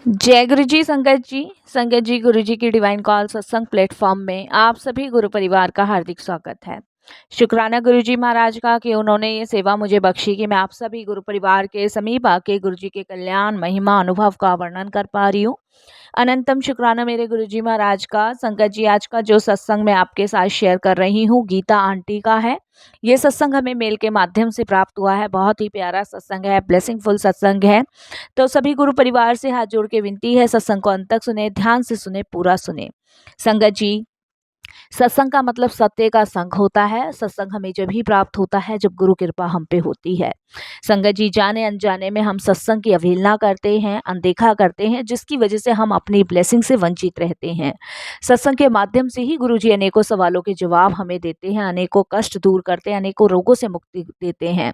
जय गुरु जी संगत जी गुरु जी की डिवाइन कॉल सत्संग प्लेटफॉर्म में आप सभी गुरु परिवार का हार्दिक स्वागत है। शुक्राना गुरु जी महाराज का कि उन्होंने ये सेवा मुझे बख्शी कि मैं आप सभी गुरु परिवार के समीप आके गुरु जी के कल्याण महिमा अनुभव का वर्णन कर पा रही हूँ। अनंतम शुक्राना मेरे गुरुजी महाराज का। संगत जी, आज का जो सत्संग मैं आपके साथ शेयर कर रही हूँ गीता आंटी का है। ये सत्संग हमें मेल के माध्यम से प्राप्त हुआ है। बहुत ही प्यारा सत्संग है, ब्लेसिंगफुल सत्संग है। तो सभी गुरु परिवार से हाथ जोड़ के विनती है, सत्संग को अंत तक सुने, ध्यान से सुने, पूरा सुने। संगत जी, सत्संग का मतलब सत्य का संग होता है। सत्संग हमें जब ही प्राप्त होता है जब गुरु कृपा हम पे होती है। संगत जी, जाने अनजाने में हम सत्संग की अवहेलना करते हैं, अनदेखा करते हैं, जिसकी वजह से हम अपनी ब्लेसिंग से वंचित रहते हैं। सत्संग के माध्यम से ही गुरु जी अनेकों सवालों के जवाब हमें देते हैं, अनेकों कष्ट दूर करते हैं, अनेकों रोगों से मुक्ति देते हैं।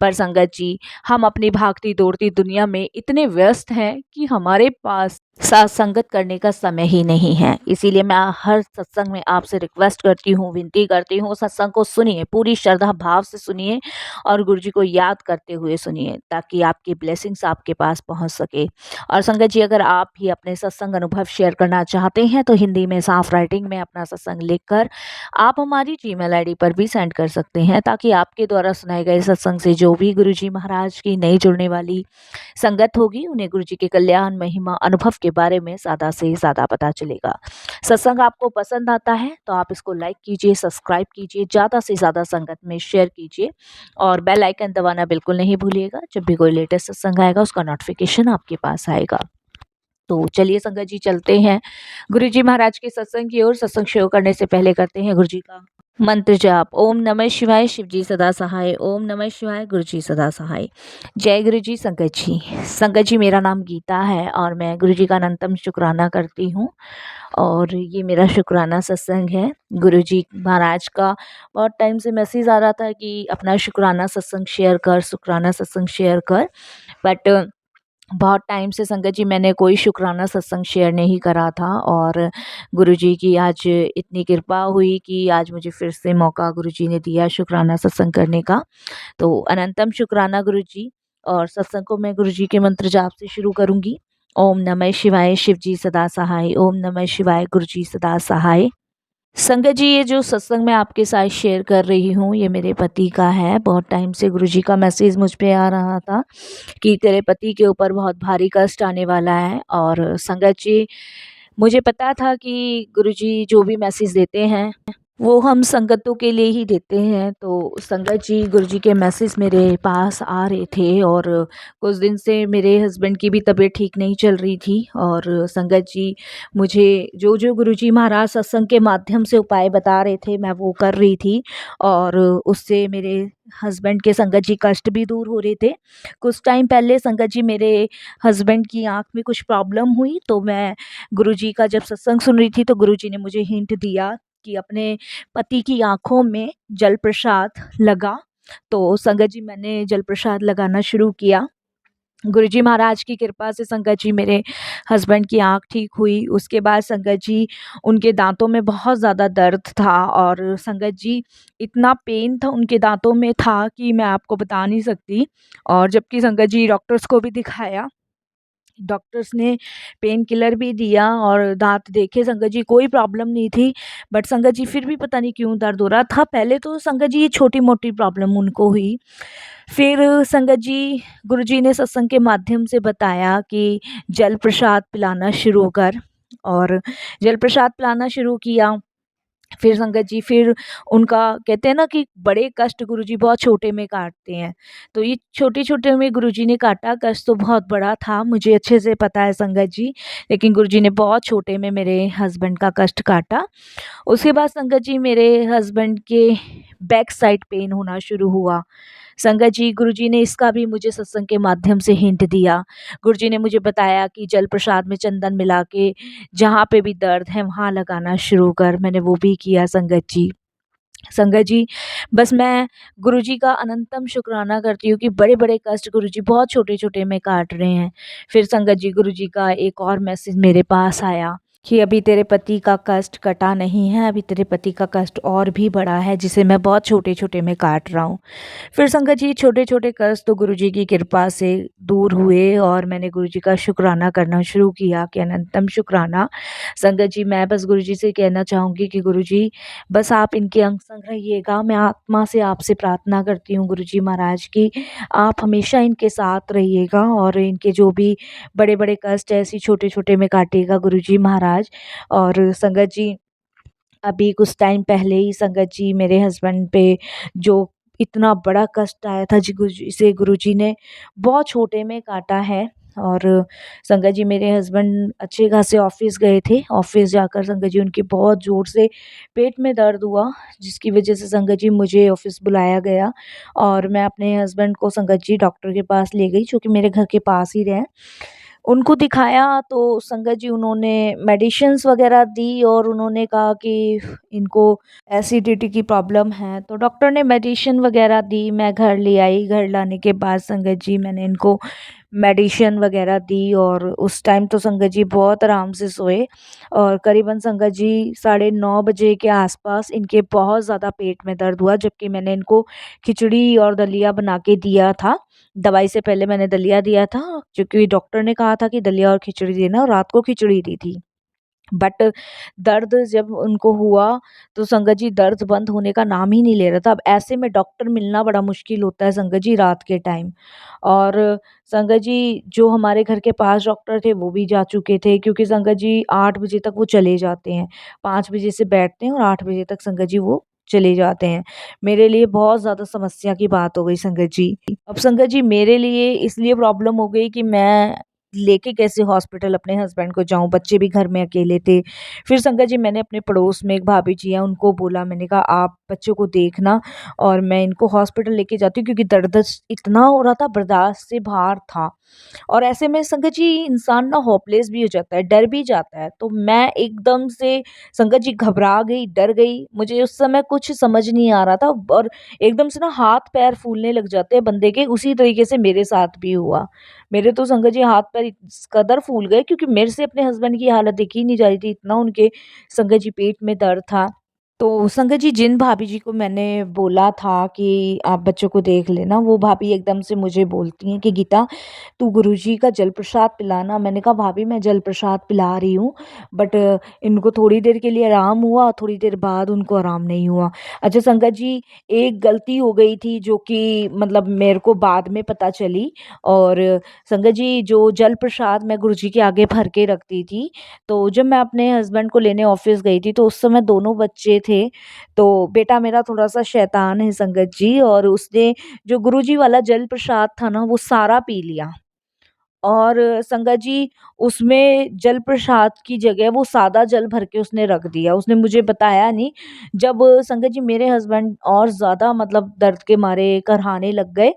पर संगत जी, हम अपनी भागती दौड़ती दुनिया में इतने व्यस्त हैं कि हमारे पास साथ संगत करने का समय ही नहीं है। इसीलिए मैं हर सत्संग में आपसे रिक्वेस्ट करती हूँ, विनती करती हूँ, सत्संग को सुनिए, पूरी श्रद्धा भाव से सुनिए और गुरु जी को याद करते हुए सुनिए, ताकि आपकी ब्लेसिंग्स आपके पास पहुँच सके। और संगत जी, अगर आप भी अपने सत्संग अनुभव शेयर करना चाहते हैं तो हिंदी में साफ राइटिंग में अपना सत्संग लिखकर आप हमारी जीमेल आईडी पर भी सेंड कर सकते हैं, ताकि आपके द्वारा सुनाए गए सत्संग से जो भी गुरु जी महाराज की नई जुड़ने वाली संगत होगी, उन्हें गुरु जी के कल्याण महिमा अनुभव के बारे में ज़्यादा से ज़्यादा पता चलेगा। सत्संग आपको पसंद आता है तो आप इसको लाइक कीजिए, सब्सक्राइब कीजिए, ज़्यादा से ज़्यादा संगत में शेयर कीजिए और बेल आइकन दबाना बिल्कुल नहीं भूलिएगा। जब भी कोई लेटेस्ट सत्संग आएगा उसका नोटिफिकेशन आपके पास आएगा। तो चलिए संगत जी, चलते हैं गुरु जी महाराज के सत्संग की ओर। सत्संग शुरू करने से पहले करते हैं गुरु जी का मंत्र जाप। ओम नमः शिवाय, शिव जी सदा सहाय। ओम नमः शिवाय, गुरु जी सदा सहाय। जय गुरु जी। संगत जी, संगत जी, मेरा नाम गीता है और मैं गुरु जी का अनंतम शुक्राना करती हूँ। और ये मेरा शुक्राना सत्संग है। गुरु जी महाराज का बहुत टाइम से मैसेज आ रहा था कि अपना शुक्राना सत्संग शेयर कर, शुक्राना सत्संग शेयर कर, बट बहुत टाइम से संगत जी मैंने कोई शुक्राना सत्संग शेयर नहीं करा था। और गुरुजी की आज इतनी कृपा हुई कि आज मुझे फिर से मौका गुरुजी ने दिया शुक्राना सत्संग करने का। तो अनंतम शुक्राना गुरुजी। और सत्संग को मैं गुरुजी के मंत्र जाप से शुरू करूंगी। ओम नमः शिवाय, शिव जी सदा सहाय। ओम नमः शिवाय, गुरुजी सदा सहाय। संगत जी, ये जो सत्संग मैं आपके साथ शेयर कर रही हूँ ये मेरे पति का है। बहुत टाइम से गुरुजी का मैसेज मुझ पे आ रहा था कि तेरे पति के ऊपर बहुत भारी कष्ट आने वाला है। और संगत जी, मुझे पता था कि गुरुजी जो भी मैसेज देते हैं वो हम संगतों के लिए ही देते हैं। तो संगत जी, गुरुजी के मैसेज मेरे पास आ रहे थे और कुछ दिन से मेरे हस्बैंड की भी तबीयत ठीक नहीं चल रही थी। और संगत जी, मुझे जो जो गुरुजी महाराज सत्संग के माध्यम से उपाय बता रहे थे मैं वो कर रही थी और उससे मेरे हस्बैंड के संगत जी कष्ट भी दूर हो रहे थे। कुछ टाइम पहले संगत जी मेरे हस्बैंड की आँख में कुछ प्रॉब्लम हुई, तो मैं गुरुजी का जब सत्संग सुन रही थी तो गुरुजी ने मुझे हिंट दिया कि अपने पति की आँखों में जल प्रसाद लगा। तो संगत जी, मैंने जल प्रसाद लगाना शुरू किया। गुरुजी महाराज की कृपा से संगत जी मेरे हस्बैंड की आँख ठीक हुई। उसके बाद संगत जी, उनके दाँतों में बहुत ज़्यादा दर्द था और संगत जी, इतना पेन था उनके दाँतों में था कि मैं आपको बता नहीं सकती। और जबकि संगत जी डॉक्टर्स को भी दिखाया, डॉक्टर्स ने पेन किलर भी दिया और दाँत देखे, संगत जी कोई प्रॉब्लम नहीं थी। बट संगत जी फिर भी पता नहीं क्यों दर्द हो रहा था। पहले तो संगत जी ये छोटी-मोटी प्रॉब्लम उनको हुई। फिर संगत जी, गुरुजी ने सत्संग के माध्यम से बताया कि जल प्रसाद पिलाना शुरू कर। और जल प्रसाद पिलाना शुरू किया। फिर संगत जी, फिर उनका कहते हैं ना कि बड़े कष्ट गुरुजी बहुत छोटे में काटते हैं। तो ये छोटे-छोटे में गुरुजी ने काटा, कष्ट तो बहुत बड़ा था, मुझे अच्छे से पता है संगत जी। लेकिन गुरुजी ने बहुत छोटे में मेरे हस्बैंड का कष्ट काटा। उसके बाद संगत जी, मेरे हस्बैंड के बैक साइड पेन होना शुरू हुआ। संगत जी, गुरुजी ने इसका भी मुझे सत्संग के माध्यम से हिंट दिया। गुरुजी ने मुझे बताया कि जल प्रसाद में चंदन मिला के जहाँ पे भी दर्द है वहाँ लगाना शुरू कर। मैंने वो भी किया संगत जी। संगत जी, बस मैं गुरुजी का अनंतम शुक्राना करती हूँ कि बड़े-बड़े कष्ट गुरुजी बहुत छोटे-छोटे में काट रहे हैं। फिर संगत जी, गुरुजी का एक और मैसेज मेरे पास आया कि अभी तेरे पति का कष्ट कटा नहीं है, अभी तेरे पति का कष्ट और भी बड़ा है, जिसे मैं बहुत छोटे-छोटे में काट रहा हूँ। फिर संगत जी छोटे-छोटे कष्ट तो गुरुजी की कृपा से दूर हुए और मैंने गुरुजी का शुक्राना करना शुरू किया कि अनंतम शुक्राना। संगत जी मैं बस गुरुजी से कहना चाहूँगी कि गुरुजी बस आप इनके अंग-संग रहिएगा। मैं आत्मा से आपसे प्रार्थना करती हूँ गुरुजी महाराज कि आप हमेशा इनके साथ रहिएगा और इनके जो भी बड़े-बड़े कष्ट ऐसे छोटे-छोटे में काटिएगा गुरुजी महाराज। और संगत जी अभी कुछ टाइम पहले ही संगत जी मेरे हस्बैंड पे जो इतना बड़ा कष्ट आया था जी गुरुजी ने बहुत छोटे में काटा है। और संगत जी मेरे हस्बैंड अच्छे खासे ऑफिस गए थे, ऑफिस जाकर संगत जी उनके बहुत ज़ोर से पेट में दर्द हुआ, जिसकी वजह से संगत जी मुझे ऑफिस बुलाया गया और मैं अपने हस्बैंड को संगत जी डॉक्टर के पास ले गई, जो कि मेरे घर के पास ही रहे। उनको दिखाया तो संगत जी उन्होंने मेडिसिन्स वग़ैरह दी और उन्होंने कहा कि इनको एसिडिटी की प्रॉब्लम है, तो डॉक्टर ने मेडिसिन वग़ैरह दी, मैं घर ले आई। घर लाने के बाद संगत जी मैंने इनको मेडिसिन वग़ैरह दी और उस टाइम तो संगत जी बहुत आराम से सोए और करीबन संगत जी 9:30 बजे के आस-पास इनके बहुत ज़्यादा पेट में दर्द हुआ, जबकि मैंने इनको खिचड़ी और दलिया बना के दिया था। दवाई से पहले मैंने दलिया दिया था, क्योंकि डॉक्टर ने कहा था कि दलिया और खिचड़ी देना, और रात को खिचड़ी दी थी। बट दर्द जब उनको हुआ तो संगत जी दर्द बंद होने का नाम ही नहीं ले रहा था। अब ऐसे में डॉक्टर मिलना बड़ा मुश्किल होता है संगत जी रात के टाइम। और संगत जी जो हमारे घर के पास डॉक्टर थे वो भी जा चुके थे, क्योंकि संगत जी 8 बजे तक वो चले जाते हैं। 5 बजे से बैठते हैं और 8 बजे तक संगत जी वो चले जाते हैं। मेरे लिए बहुत ज़्यादा समस्या की बात हो गई संगत जी। अब संगत जी मेरे लिए इसलिए प्रॉब्लम हो गई कि मैं लेके कैसे हॉस्पिटल अपने हस्बैंड को जाऊँ, बच्चे भी घर में अकेले थे। फिर संगत जी मैंने अपने पड़ोस में एक भाभी जी हैं, उनको बोला, मैंने कहा आप बच्चों को देखना और मैं इनको हॉस्पिटल लेके जाती हूँ, क्योंकि दर्द इतना हो रहा था, बर्दाश्त से बाहर था। और ऐसे में संगत जी इंसान ना होपलेस भी हो जाता है, डर भी जाता है। तो मैं एकदम से संगत जी घबरा गई, डर गई। मुझे उस समय कुछ समझ नहीं आ रहा था और एकदम से ना हाथ-पैर फूलने लग जाते हैं बंदे के, उसी तरीके से मेरे साथ भी हुआ। मेरे तो संगत जी हाथ-पैर इस कदर फूल गए, क्योंकि मेरे से अपने हस्बैंड की हालत देखी ही नहीं जा रही थी, इतना उनके संगत जी पेट में दर्द था। तो संगत जी जिन भाभी जी को मैंने बोला था कि आप बच्चों को देख लेना, वो भाभी एकदम से मुझे बोलती हैं कि गीता तू गुरुजी का जल प्रसाद पिलाना। मैंने कहा भाभी मैं जल प्रसाद पिला रही हूँ, बट इनको थोड़ी देर के लिए आराम हुआ, थोड़ी देर बाद उनको आराम नहीं हुआ। अच्छा संगत जी एक गलती हो गई थी जो कि मतलब मेरे को बाद में पता चली। और संगत जी जो जल प्रसाद मैं गुरुजी के आगे भर के रखती थी, तो जब मैं अपने हस्बैंड को लेने ऑफिस गई थी तो उस समय दोनों बच्चे थे। तो बेटा मेरा थोड़ा-सा शैतान है संगत जी, और उसने जो गुरुजी वाला जल प्रसाद था ना वो सारा पी लिया। और संगत जी उसमें जल प्रसाद की जगह वो सादा जल भर के उसने रख दिया। उसने मुझे बताया नहीं। जब संगत जी मेरे हस्बैंड और ज़्यादा मतलब दर्द के मारे कराहने लग गए,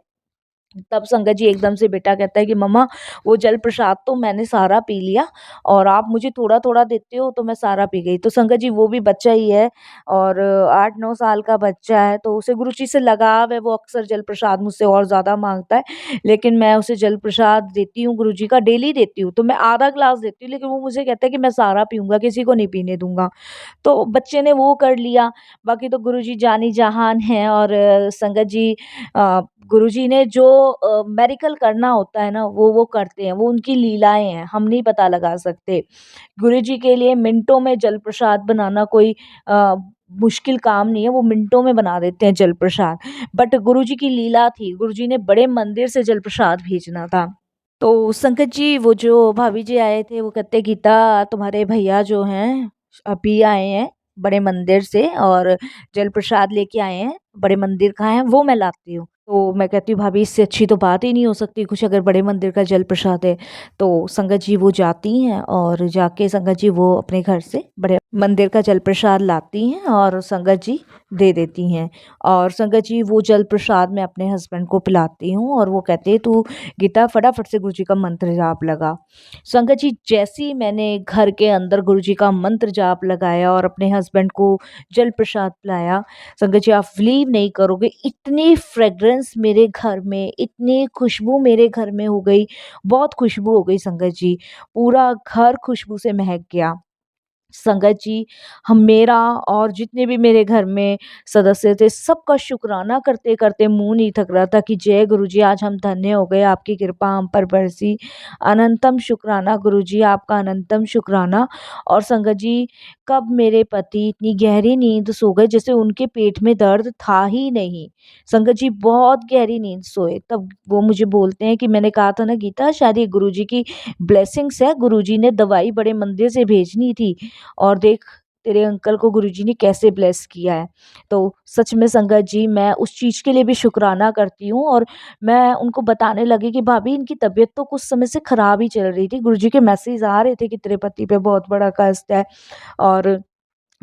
तब संगत जी एकदम से बेटा कहता है कि मम्मा वो जल प्रसाद तो मैंने सारा पी लिया और आप मुझे थोड़ा-थोड़ा देते हो तो मैं सारा पी गई। तो संगत जी वो भी बच्चा ही है और 8-9 साल का बच्चा है, तो उसे गुरुजी से लगाव है, वो अक्सर जल प्रसाद मुझसे और ज़्यादा माँगता है। लेकिन मैं उसे जल प्रसाद देती हूँ, गुरुजी का डेली देती हूँ। तो मैं आधा ग्लास देती हूँ, लेकिन वो मुझे कहता है कि मैं सारा पीऊँगा, किसी को नहीं पीने दूँगा। तो बच्चे ने वो कर लिया। बाकी तो गुरुजी जानी-जहान हैं। और संगत जी गुरुजी ने जो मेरेकल करना होता है ना, वो करते हैं, वो उनकी लीलाएँ हैं, हम नहीं पता लगा सकते। गुरुजी के लिए मिनटों में जल प्रसाद बनाना कोई अ, मुश्किल काम नहीं है, वो मिनटों में बना देते हैं जल प्रसाद। बट गुरुजी की लीला थी, गुरुजी ने बड़े मंदिर से जल प्रसाद भेजना था। तो संगत जी वो जो भाभी जी आए थे वो कहते, गीता तुम्हारे भैया जो हैं अभी आए हैं बड़े मंदिर से और जल प्रसाद लेके आए हैं, बड़े मंदिर का है वो मैं लाती हूँ। तो मैं कहती हूँ भाभी इससे अच्छी तो बात ही नहीं हो सकती कुछ, अगर बड़े मंदिर का जल प्रसाद है। तो संगत जी वो जाती हैं और जाके संगत जी वो अपने घर से बड़े मंदिर का जल प्रसाद लाती हैं और संगत जी दे देती हैं। और संगत जी वो जल प्रसाद मैं अपने हस्बैंड को पिलाती हूँ और वो कहते हैं तू गीता फटाफट से गुरुजी का मंत्र जाप लगा। संगत जी जैसे ही मैंने घर के अंदर गुरुजी का मंत्र जाप लगाया और अपने हस्बैंड को जल प्रसाद पिलाया, संगत जी आप बिलीव नहीं करोगे इतनी फ्रेग्रेंस मेरे घर में, इतनी खुशबू मेरे घर में हो गई, बहुत खुशबू हो गई संगत जी। पूरा घर खुशबू से महक गया। संगत जी, हम मेरा और जितने भी मेरे घर में सदस्य थे, सबका शुकराना करते-करते मुँह नहीं थक रहा था कि जय गुरुजी, आज हम धन्य हो गए, आपकी कृपा हम पर बरसी। अनंतम शुकराना गुरुजी, आपका अनंतम शुकराना। और संगत जी, कब मेरे पति इतनी गहरी नींद सो गए जैसे उनके पेट में दर्द था ही नहीं। संगत जी, बहुत गहरी नींद सोए, तब वो मुझे बोलते हैं कि मैंने कहा था ना गीता, शायद ये गुरुजी की ब्लेसिंग्स है, गुरुजी ने दवाई बड़े मंदिर से भेजनी थी और देख तेरे अंकल को गुरुजी ने कैसे ब्लेस किया है। तो सच में संगत जी, मैं उस चीज़ के लिए भी शुकराना करती हूँ और मैं उनको बताने लगी कि भाभी, इनकी तबीयत तो कुछ समय से खराब ही चल रही थी। गुरुजी के मैसेज आ रहे थे कि तेरे पति पे बहुत बड़ा कष्ट है और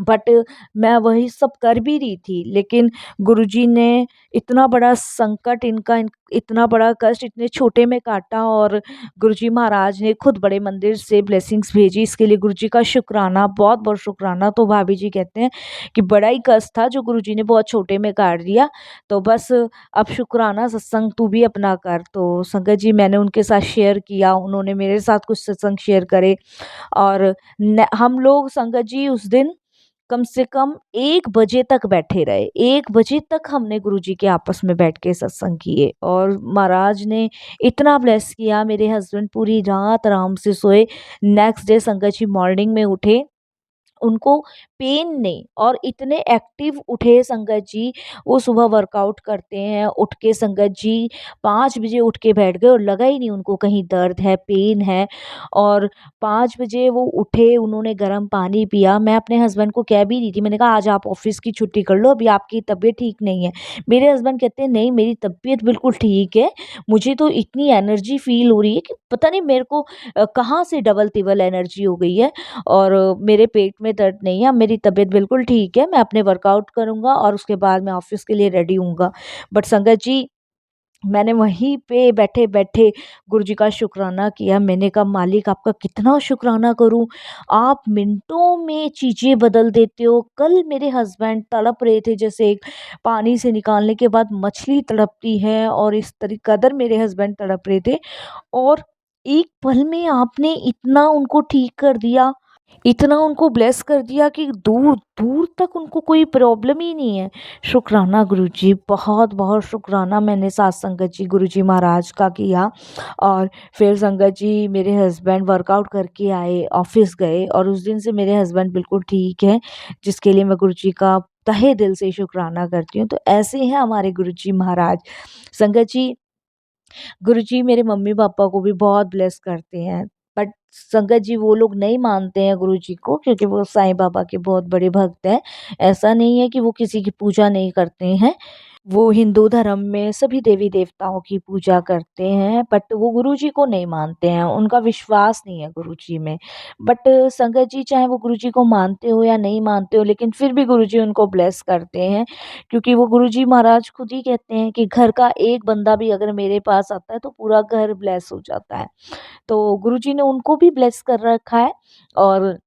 बट मैं वही सब कर भी रही थी, लेकिन गुरुजी ने इतना बड़ा संकट इतना बड़ा कष्ट इतने छोटे में काटा और गुरुजी महाराज ने खुद बड़े मंदिर से ब्लेसिंग्स भेजी। इसके लिए गुरुजी का शुक्राना, बहुत बहुत शुक्राना। तो भाभी जी कहते हैं कि बड़ा ही कष्ट था जो गुरुजी ने बहुत छोटे में काट दिया, तो बस अब शुक्राना सत्संग तू भी अपना कर। तो संगत जी, मैंने उनके साथ शेयर किया, उन्होंने मेरे साथ कुछ सत्संग शेयर करे और हम लोग संगत जी उस दिन कम से कम 1 बजे तक बैठे रहे। 1 बजे तक हमने गुरुजी के आपस में बैठ के सत्संग किए और महाराज ने इतना ब्लेस किया, मेरे हस्बैंड पूरी रात आराम से सोए। नेक्स्ट डे संगत जी मॉर्निंग में उठे, उनको पेन नहीं और इतने एक्टिव उठे संगत जी, वो सुबह वर्कआउट करते हैं, उठ के संगत जी 5 बजे उठ के बैठ गए और लगा ही नहीं उनको कहीं दर्द है, पेन है। और 5 बजे वो उठे, उन्होंने गर्म पानी पिया। मैं अपने हस्बैंड को कह भी रही थी, मैंने कहा आज आप ऑफिस की छुट्टी कर लो, अभी आपकी तबीयत ठीक नहीं है। मेरे हस्बैंड कहते हैं नहीं, मेरी तबीयत बिल्कुल ठीक है, मुझे तो इतनी एनर्जी फील हो रही है कि पता नहीं मेरे को कहाँ से डबल तिबल एनर्जी हो गई है और मेरे पेट में दर्द नहीं है, मेरी तबीयत बिल्कुल ठीक है, मैं अपने वर्कआउट करूँगा और उसके बाद मैं ऑफ़िस के लिए रेडी होऊँगा। बट संगत जी, मैंने वहीं पे बैठे-बैठे गुरुजी का शुकराना किया। मैंने कहा मालिक, आपका कितना शुकराना करूँ? आप मिनटों में चीज़ें बदल देते हो। कल मेरे हस्बैंड तड़प रहे थे जैसे एक पानी से निकालने के बाद मछली तड़पती है और इस कदर मेरे हस्बैंड तड़प रहे थे और एक पल में आपने इतना उनको ठीक कर दिया, इतना उनको ब्लेस कर दिया कि दूर-दूर तक उनको कोई प्रॉब्लम ही नहीं है। शुकराना गुरुजी, बहुत-बहुत शुकराना मैंने सात संगत जी गुरुजी महाराज का किया। और फिर संगत जी मेरे हस्बैंड वर्कआउट करके आए, ऑफ़िस गए और उस दिन से मेरे हस्बैंड बिल्कुल ठीक हैं, जिसके लिए मैं गुरुजी का तहे दिल से शुकराना करती हूँ। तो ऐसे हैं हमारे गुरुजी महाराज। संगत जी, गुरुजी मेरे मम्मी-पापा को भी बहुत ब्लेस करते हैं। बट संगत जी, वो लोग नहीं मानते हैं गुरुजी को क्योंकि वो साईं बाबा के बहुत बड़े भक्त हैं। ऐसा नहीं है कि वो किसी की पूजा नहीं करते हैं। वो हिंदू धर्म में सभी देवी-देवताओं की पूजा करते हैं, बट वो गुरुजी को नहीं मानते हैं, उनका विश्वास नहीं है गुरुजी में। बट संगत जी, चाहे वो गुरुजी को मानते हो या नहीं मानते हो, लेकिन फिर भी गुरुजी उनको ब्लेस करते हैं क्योंकि वो गुरुजी महाराज खुद ही कहते हैं कि घर का एक बंदा भी अगर मेरे पास आता है, तो पूरा घर ब्लेस हो जाता है। तो गुरुजी ने उनको भी ब्लेस कर रखा है और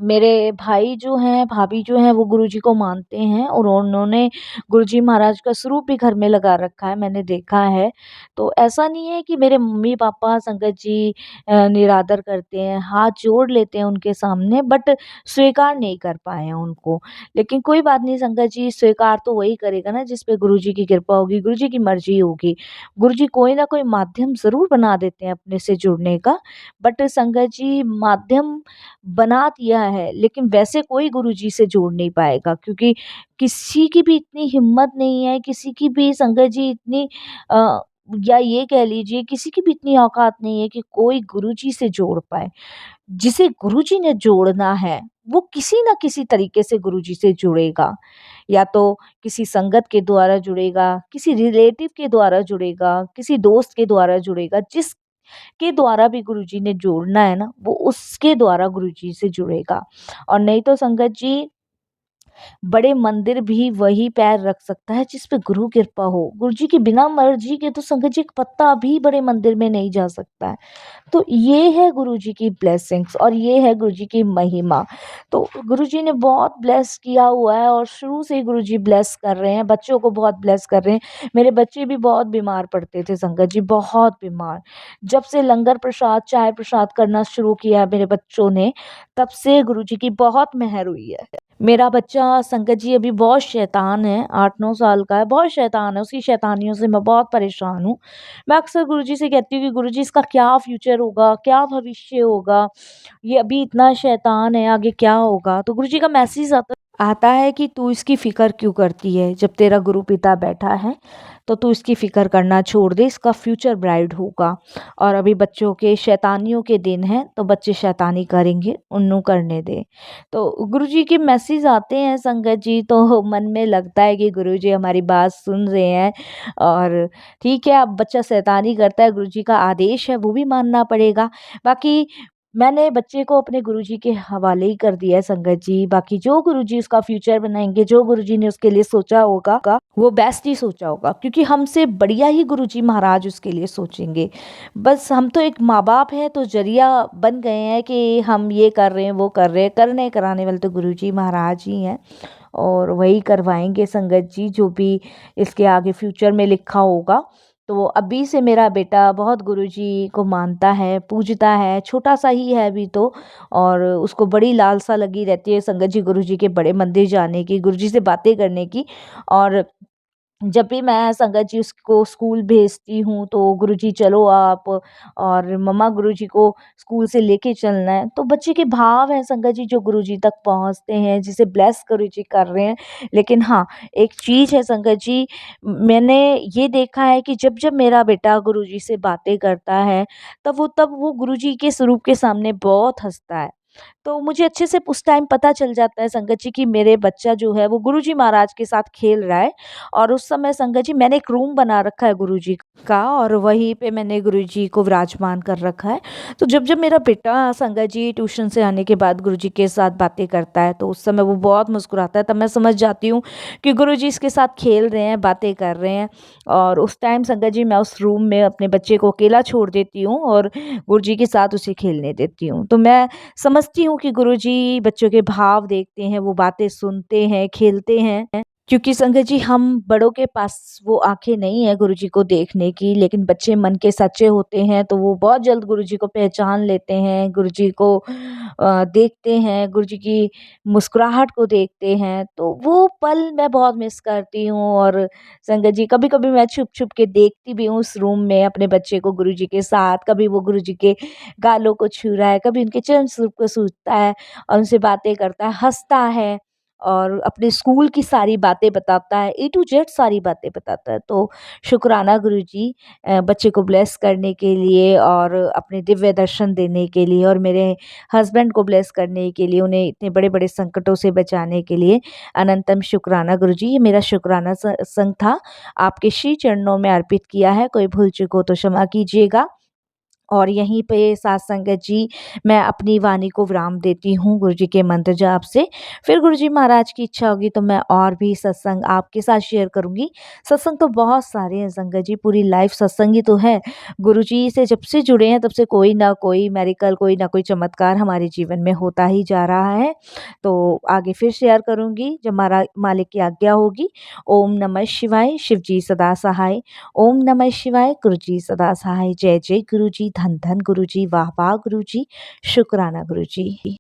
मेरे भाई जो हैं, भाभी जो हैं, वो गुरुजी को मानते हैं और उन्होंने गुरुजी महाराज का स्वरूप भी घर में लगा रखा है, मैंने देखा है। तो ऐसा नहीं है कि मेरे मम्मी-पापा संगत जी निरादर करते हैं, हाथ जोड़ लेते हैं उनके सामने, बट स्वीकार नहीं कर पाए हैं उनको। लेकिन कोई बात नहीं संगत जी, स्वीकार तो वही करेगा ना जिस पे गुरुजी की कृपा होगी, गुरुजी की मर्ज़ी होगी। गुरुजी कोई ना कोई माध्यम ज़रूर बना देते हैं अपने से जुड़ने का, बट संगत जी माध्यम बना दिया है, लेकिन वैसे कोई गुरुजी से जोड़ नहीं पाएगा क्योंकि किसी की भी इतनी हिम्मत नहीं है, किसी की भी संगत जी इतनी अ, या ये कह लीजिए किसी की भी इतनी औकात नहीं है कि कोई गुरुजी से जोड़ पाए। जिसे गुरुजी ने जोड़ना है, वो किसी न किसी तरीके से गुरुजी से जुड़ेगा। या तो किसी संगत के द्वारा जुड़ेगा, किसी रिलेटिव के द्वारा जुड़ेगा, किसी दोस्त के द्वारा जुड़ेगा, जिसके द्वारा भी गुरुजी ने जोड़ना है ना, वो उसके द्वारा गुरुजी से जुड़ेगा। और नहीं तो संगत जी, बड़े मंदिर भी वही पैर रख सकता है जिस पे गुरु कृपा हो। गुरु जी की बिना मर्जी के तो संगत जी एक पत्ता भी बड़े मंदिर में नहीं जा सकता है। तो ये है गुरुजी की ब्लेसिंग्स और ये है गुरुजी की महिमा। तो गुरुजी ने बहुत ब्लेस किया हुआ है और शुरू से ही गुरुजी ब्लेस कर रहे हैं, बच्चों को बहुत ब्लेस कर रहे हैं। मेरे बच्चे भी बहुत बीमार पड़ते थे संगत जी, बहुत बीमार। जब से लंगर प्रसाद, चाय प्रसाद करना शुरू किया है मेरे बच्चों ने, तब से गुरुजी की बहुत मेहर हुई है। मेरा बच्चा संगत जी अभी बहुत शैतान है, 8-9 साल का है, बहुत शैतान है, उसकी शैतानियों से मैं बहुत परेशान हूँ। मैं अक्सर गुरुजी से कहती हूँ कि गुरुजी इसका क्या फ्यूचर होगा, क्या भविष्य होगा? ये अभी इतना शैतान है, आगे क्या होगा? तो गुरुजी का मैसेज आता है कि तू इसकी फ़िक्र क्यों करती है? जब तेरा गुरु पिता बैठा है, तो तू इसकी फ़िक्र करना छोड़ दे, इसका फ्यूचर ब्राइट होगा। और अभी बच्चों के शैतानियों के दिन हैं, तो बच्चे शैतानी करेंगे, उन्हें करने दे। तो गुरुजी के मैसेज आते हैं संगत जी, तो मन में लगता है कि गुरुजी हमारी बात सुन रहे हैं और ठीक है, अब बच्चा शैतानी करता है, गुरुजी का आदेश है, वो भी मानना पड़ेगा। बाकी मैंने बच्चे को अपने गुरुजी के हवाले ही कर दिया है संगत जी। बाकी जो गुरुजी उसका फ्यूचर बनाएँगे, जो गुरुजी ने उसके लिए सोचा होगा, वो बेस्ट ही सोचा होगा, क्योंकि हमसे बढ़िया ही गुरुजी महाराज उसके लिए सोचेंगे। बस हम तो एक माँ-बाप हैं, तो ज़रिया बन गए हैं कि हम ये कर रहे हैं, वो कर रहे हैं, करने कराने वाले तो गुरुजी महाराज ही हैं और वही करवाएँगे संगत जी, जो भी इसके आगे फ्यूचर में लिखा होगा। तो अभी से मेरा बेटा बहुत गुरुजी को मानता है, पूजता है, छोटा-सा ही है अभी तो, और उसको बड़ी लालसा लगी रहती है संगत जी गुरुजी के बड़े मंदिर जाने की, गुरुजी से बातें करने की। और जब भी मैं संगत जी उसको स्कूल भेजती हूँ, तो गुरुजी चलो आप, और मम्मा गुरुजी को स्कूल से लेके चलना है। तो बच्चे के भाव हैं संगत जी जो गुरुजी तक पहुँचते हैं, जिसे ब्लेस गुरुजी कर रहे हैं। लेकिन हाँ, एक चीज़ है संगत जी, मैंने ये देखा है कि जब-जब मेरा बेटा गुरुजी से बातें करता है, तब वो गुरुजी के स्वरूप के सामने बहुत हँसता है। तो मुझे अच्छे से उस टाइम पता चल जाता है संगत जी कि मेरे बच्चा जो है वो गुरुजी महाराज के साथ खेल रहा है। और उस समय संगत जी मैंने एक रूम बना रखा है गुरुजी का, और वहीं पे मैंने गुरुजी को विराजमान कर रखा है। तो जब-जब मेरा बेटा संगत जी ट्यूशन से आने के बाद गुरुजी के साथ बातें करता है, तो उस समय वो बहुत मुस्कुराता है, तब मैं समझ जाती हूँ कि गुरुजी इसके साथ खेल रहे हैं, बातें कर रहे हैं। और उस टाइम संगत जी मैं उस रूम में अपने बच्चे को अकेला छोड़ देती हूँ और गुरुजी के साथ उसे खेलने देती हूँ। तो मैं समझती हूँ कि गुरुजी बच्चों के भाव देखते हैं, वो बातें सुनते हैं, खेलते हैं। क्योंकि संगत जी हम बड़ों के पास वो आँखें नहीं है गुरुजी को देखने की, लेकिन बच्चे मन के सच्चे होते हैं, तो वो बहुत जल्द गुरुजी को पहचान लेते हैं, गुरुजी को देखते हैं, गुरुजी की मुस्कुराहट को देखते हैं। तो वो पल मैं बहुत मिस करती हूँ। और संगत जी कभी-कभी मैं छुप-छुप के देखती भी हूँ उस रूम में अपने बच्चे को गुरुजी के साथ, कभी वो गुरुजी के गालों को छू रहा है, कभी उनके चरण स्वरूप को छूता है और उनसे बातें करता है, हँसता है और अपने स्कूल की सारी बातें बताता है, ए टू जेड सारी बातें बताता है। तो शुक्राना गुरुजी बच्चे को ब्लेस करने के लिए और अपने दिव्य दर्शन देने के लिए और मेरे हस्बैंड को ब्लेस करने के लिए, उन्हें इतने बड़े-बड़े संकटों से बचाने के लिए अनंतम शुक्राना गुरुजी। ये मेरा शुक्राना संग था, आपके श्री चरणों में अर्पित किया है, कोई भूल चूक हो तो क्षमा कीजिएगा। और यहीं पे साथ संगत जी मैं अपनी वाणी को विराम देती हूँ गुरुजी के मंत्र जाप से। फिर गुरुजी महाराज की इच्छा होगी तो मैं और भी सत्संग आपके साथ शेयर करूँगी। सत्संग तो बहुत सारे हैं संगत जी, पूरी लाइफ सत्संग ही तो है। गुरुजी से जब से जुड़े हैं तब से कोई ना कोई मेरेकल, कोई ना कोई चमत्कार हमारे जीवन में होता ही जा रहा है। तो आगे फिर शेयर करूँगी जब मालिक की आज्ञा होगी। ओम नमः शिवाय, शिव जी सदा सहाय। ओम नमः शिवाय, गुरु जी सदा सहाय। जय जय गुरु जी, धन धन गुरु जी, वाह वाह गुरु जी, शुक्राना गुरु जी।